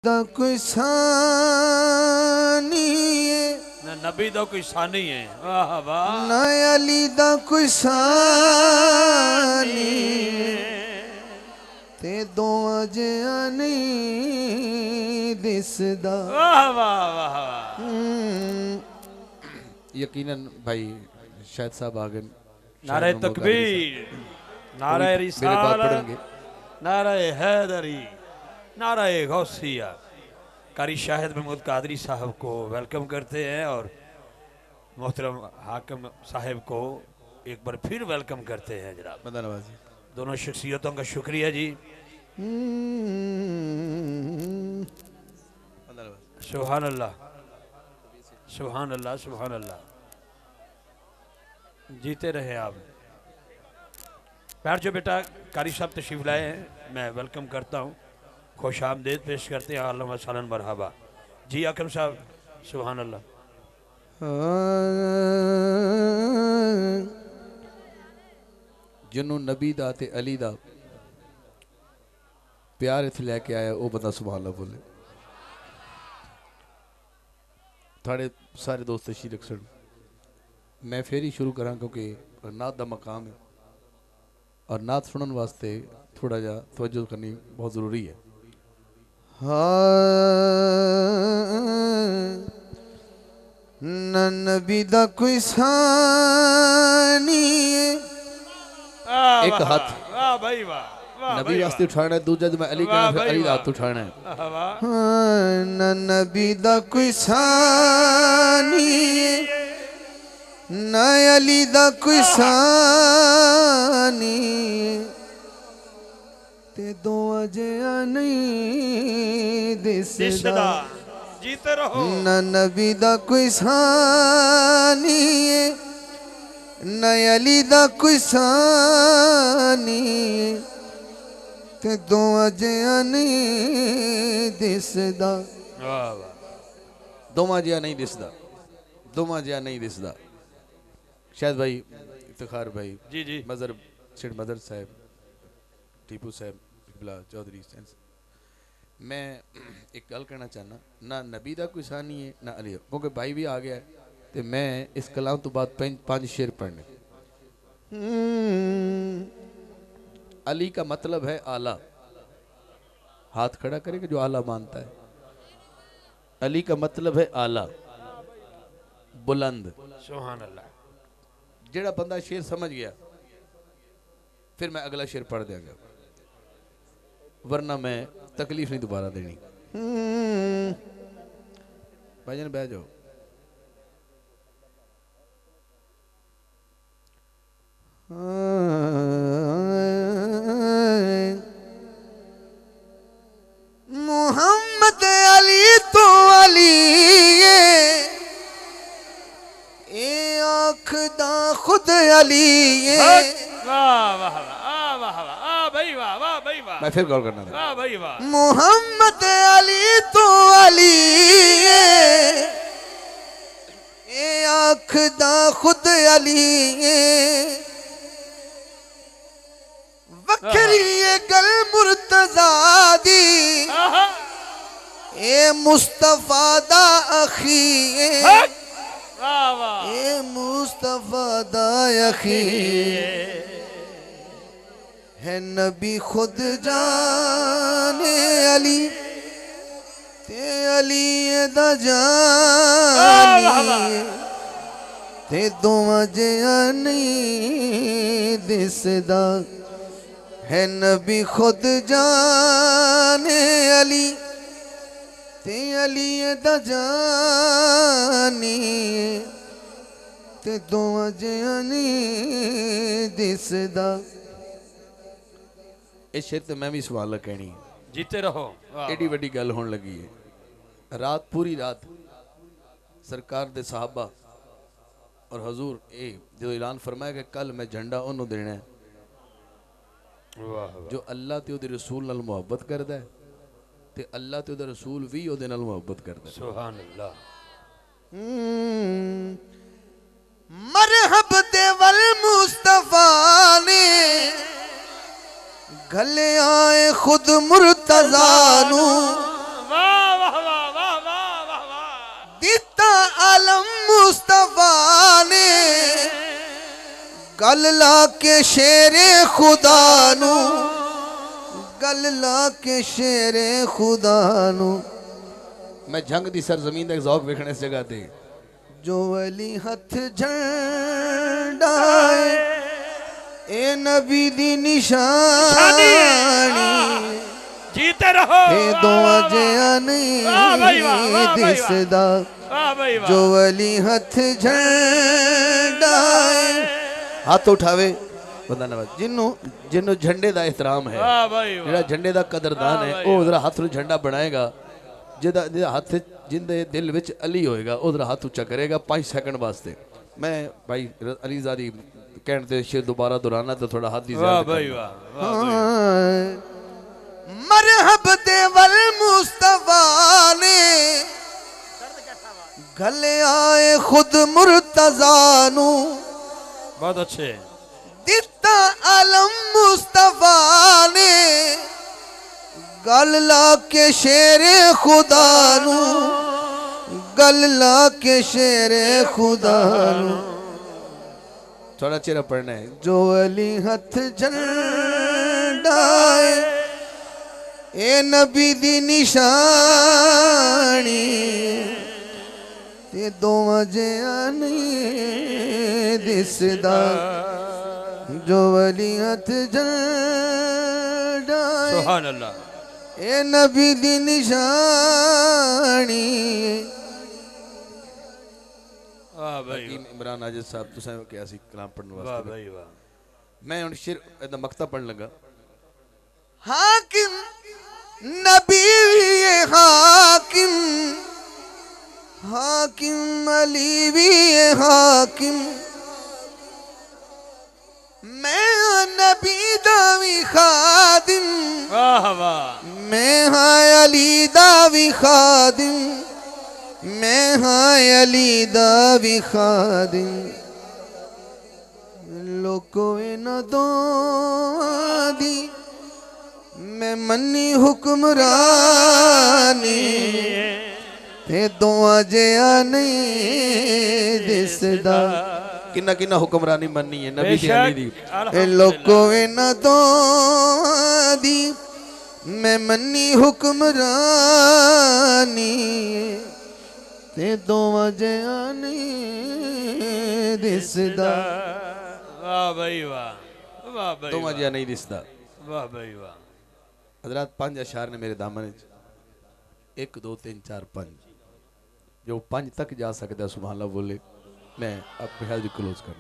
दा कोई सानी ना नबी दा कोई सानी है। वाह वाह। ना अली दा कोई सानी ते दो अजिया नहीं दिसदा। वाह वाह वाह वाह। यकीनन भाई शायद साहब आ गए। नारे तकबीर, नारे रिसालत, नारे हैदरी, नारे गौसिया। कारी शाहिद महमूद कादरी साहब को वेलकम करते हैं और मोहतरम हाकिम साहब को एक बार फिर वेलकम करते हैं जनाब। नवाजी दोनों शख्सियतों का शुक्रिया जी। सुभान अल्लाह, सुभान अल्लाह, सुभान अल्लाह। जीते रहे आप। बैठ जो बेटा, कारी साहब तशरीफ लाए हैं, मैं वेलकम करता हूँ, खुश आमदेद पेश करते हैं। आलम वसलन मरहबा जी आकम साहब। सुभान अल्लाह। जिन्हों नबी दा ते अली दा प्यार इत्थे लैके आया वो बंदा सुभान अल्लाह बोले। थोड़े सारे दोस्त तशरीफ रख सन। मैं फिर ही शुरू करा क्योंकि नात दा मकाम है और नात सुनने वास्ते थोड़ा जा तवज्जो करनी बहुत ज़रूरी है। ना नबी दा कोई सानी एक हाथ वाह भाई वाह, नबी वास्ते उठाना है, दूजा मैं अली कहना फिर अली हाथ उठाना है। ना नबी दा कोई सानी ना अली दा कोई सानी ते दो अजिया नहीं दिसदा। जीते रहो। ना नबी दा कोई सानी ना अली दा कोई सानी ते दो अजिया नहीं दिसदा। वाह वाह। दोमा जिया नहीं दिसदा, दोमा जिया नहीं दिसदा। शायद भाई इफ्तिखार भाई जी जी। मजर शेठ मदर साहब, टीपू साहब, इकबाल चौधरी, मैं एक गल कहना चाहना, ना नबी दा कोई सानी है ना अली, क्योंकि भाई भी आ गया है तो मैं इस कलाम तो बाद 5 शेर पढ़ने। अली का मतलब है आला, हाथ खड़ा करेगा जो आला मानता है। अली का मतलब है आला, बुलंद। सुभान अल्लाह। जेड़ा बंदा शेर समझ गया फिर मैं अगला शेर पढ़ देंगे, वरना मैं तकलीफ नहीं दोबारा देनी। भाईजान बैठ जाओ। मोहम्मद अली तो अली ए आँख दा खुद अली वाह वाह वाह वाह वाह भाई वाह, वाह भाई वाह। मैं फिर गौर करना था। वाह भाई वाह। मोहम्मद अली तो अली ए आँख दा खुद अली वखरी गल मुर्तजा दी ए मुस्तफा दा अखी वाह वाह। ए मुस्तफा दा अखी है नबी खुद जाने अली ते अली दा जानी ते दोवां जिया नहीं दिसदा। है नबी खुद जाने अली ते अली दा जानी ते दोवां जिया नहीं दिसदा। इस शेर ते मैं भी सवाल कहनी है। जीते रहो। एडी वड्डी गल होने लगी है। रात पूरी रात सरकार दे साहबा और हजूर ए जो ऐलान फरमाया कि कल मैं झंडा उन्होंने देना है जो अल्लाह ते उहदे रसूल नाल मुहब्बत करदा है ते अल्लाह ते उहदा रसूल भी उहदे नाल मुहब्बत करदा है। सुभान अल्लाह। मरहब दे वल मुस्तफा ने गले आए खुद मुर्तजा नू गल ला के शेरे खुदा नू गल ला के शेरे खुदा नू मैं जंग दी सरजमीन दा ज़ौक वेखने इस जगह ते जो अली हथ झंडा ए नबी दी निशानी जीते रहो ए दो अजिया नहीं दिसदा जो अली हथ झंडा हाथ उठावे बंदा नवाज जिन्नू झंडे दा एहतराम है जेड़ा झंडे दा कदरदान है वो जरा हाथ नू झंडा बनाएगा जिदा हाथ जिंदे दिल विच अली होएगा उधर हाथ उच्चा करेगा 5 सेकंड वास्ते मैं भाई अलीजादी कहने ते शेर दोबारा दोहराना तो थोड़ा हाथ दी मरहब दे वल मुस्तफा ने गले आए खुद मुर्तजा नू बहुत अच्छे दिता अलम मुस्तफा ने गल ला के शेरे खुदा नू गल ला के शेरे खुदा नू थोड़ा चेहरा पढ़ना है जो अली हथ झंडा ए नबी दी निशानी ते दोवां जिया नहीं दिसदा जो अली हथ झंडा सुभान अल्लाह ए नबी दी निशानी वाह भाई इमरान आजिज साहब तुसां क्या सी कलाम पढ़ने वाह वास्ते भाई वाह मैं हुन शेर दा मक्ता पढ़न लगा हाकिम नबी ये हाकिम हाकिम अली भी ये हाकिम मैं नबी दावी खादिम वाह वाह मैं हाँ अली दावी खादिम मैं हाँ अली दावी खादिम लोको इन दो दी मैं मन्नी हुक्मरानी ते दोआ जिया नहीं दिसदा किन्ना किन्ना हुक्मरानी मन्नी है नबी दी अली दी ए लोको इन दो दी मैं मन्नी हुक्मरानी ते दोआ जिया नहीं दिसदा वाह भाई वाह वाह भाई दोवा जिया नहीं दिसदा वाह भाई वाह हजरात 5 अशार ने मेरे दामन 1 2 3 4 5 जो 5 तक जा सकता सुभान अल्लाह बोले मैं अब क्लोज कर